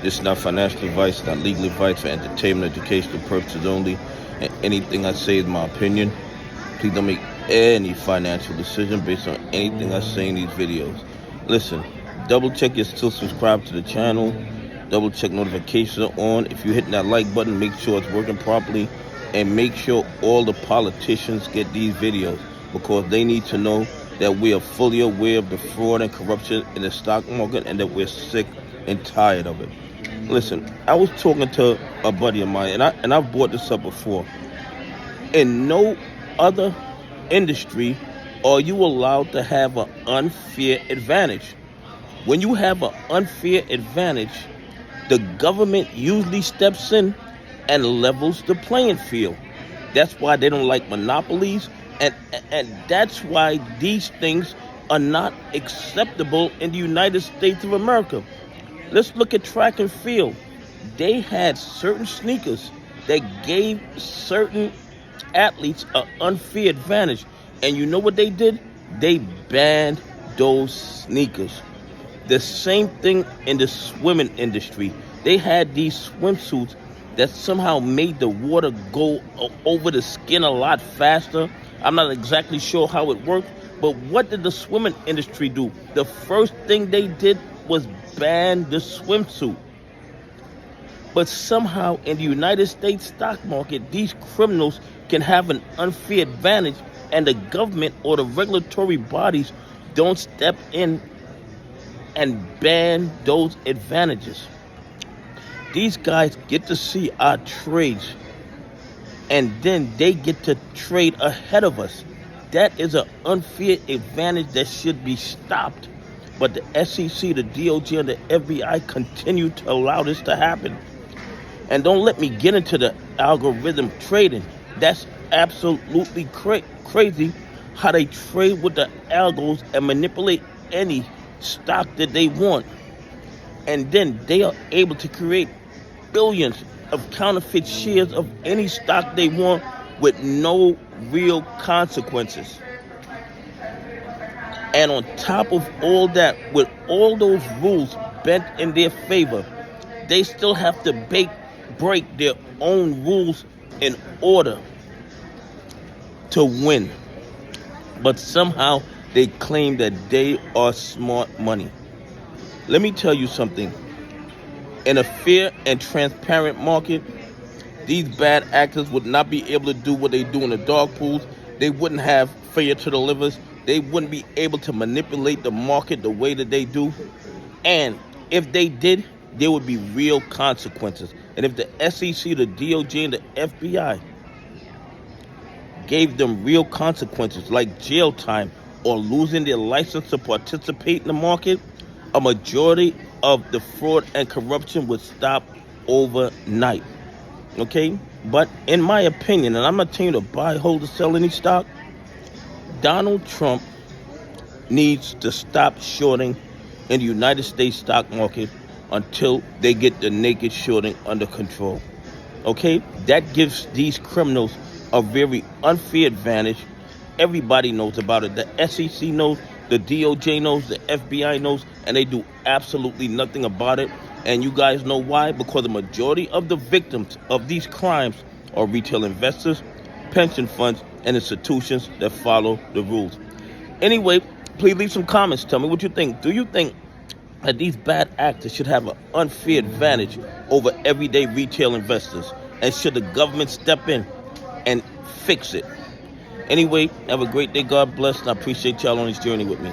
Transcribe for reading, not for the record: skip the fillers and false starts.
This is not financial advice, not legal advice, for entertainment, educational purposes only. And anything I say is my opinion. Please don't make any financial decision based on anything I say in these videos. Listen, double check you're still subscribed to the channel. Double check notifications are on. If you're hitting that like button, make sure it's working properly. And make sure all the politicians get these videos, because they need to know that we are fully aware of the fraud and corruption in the stock market and that we're sick and tired of it. Listen, I was talking to a buddy of mine, and I've brought this up before. In no other industry are you allowed to have an unfair advantage. When you have an unfair advantage, the government usually steps in and levels the playing field. That's why they don't like monopolies, and that's why these things are not acceptable in the United States of America. Let's look at track and field. They had certain sneakers that gave certain athletes an unfair advantage. And you know what they did? They banned those sneakers. The same thing in the swimming industry. They had these swimsuits that somehow made the water go over the skin a lot faster. I'm not exactly sure how it worked, but what did the swimming industry do? The first thing they did was ban the swimsuit. But somehow in the United States stock market, these criminals can have an unfair advantage, and the government or the regulatory bodies don't step in and ban those advantages. These guys get to see our trades, and then they get to trade ahead of us. That is an unfair advantage that should be stopped. But the SEC, the DOJ, and the FBI continue to allow this to happen. And don't let me get into the algorithm trading. That's absolutely crazy how they trade with the algos and manipulate any stock that they want. And then they are able to create billions of counterfeit shares of any stock they want with no real consequences. And on top of all that, with all those rules bent in their favor, they still have to break their own rules in order to win. But somehow they claim that they are smart money. Let me tell you something. In a fair and transparent market, these bad actors would not be able to do what they do in the dog pools. They wouldn't have failure to the livers. They wouldn't be able to manipulate the market the way that they do. And if they did, there would be real consequences. And if the SEC, the DOJ, and the FBI gave them real consequences like jail time or losing their license to participate in the market, a majority of the fraud and corruption would stop overnight. Okay? But in my opinion, and I'm not telling you to buy, hold, or sell any stock, Donald Trump needs to stop shorting in the United States stock market until they get the naked shorting under control. Okay? That gives these criminals a very unfair advantage. Everybody knows about it. The SEC knows, the DOJ knows, the FBI knows, and they do absolutely nothing about it. And you guys know why? Because the majority of the victims of these crimes are retail investors, pension funds, and institutions that follow the rules. Anyway, please leave some comments. Tell me what you think. Do you think that these bad actors should have an unfair advantage over everyday retail investors? And should the government step in and fix it? Anyway, have a great day. God bless, and I appreciate y'all on this journey with me.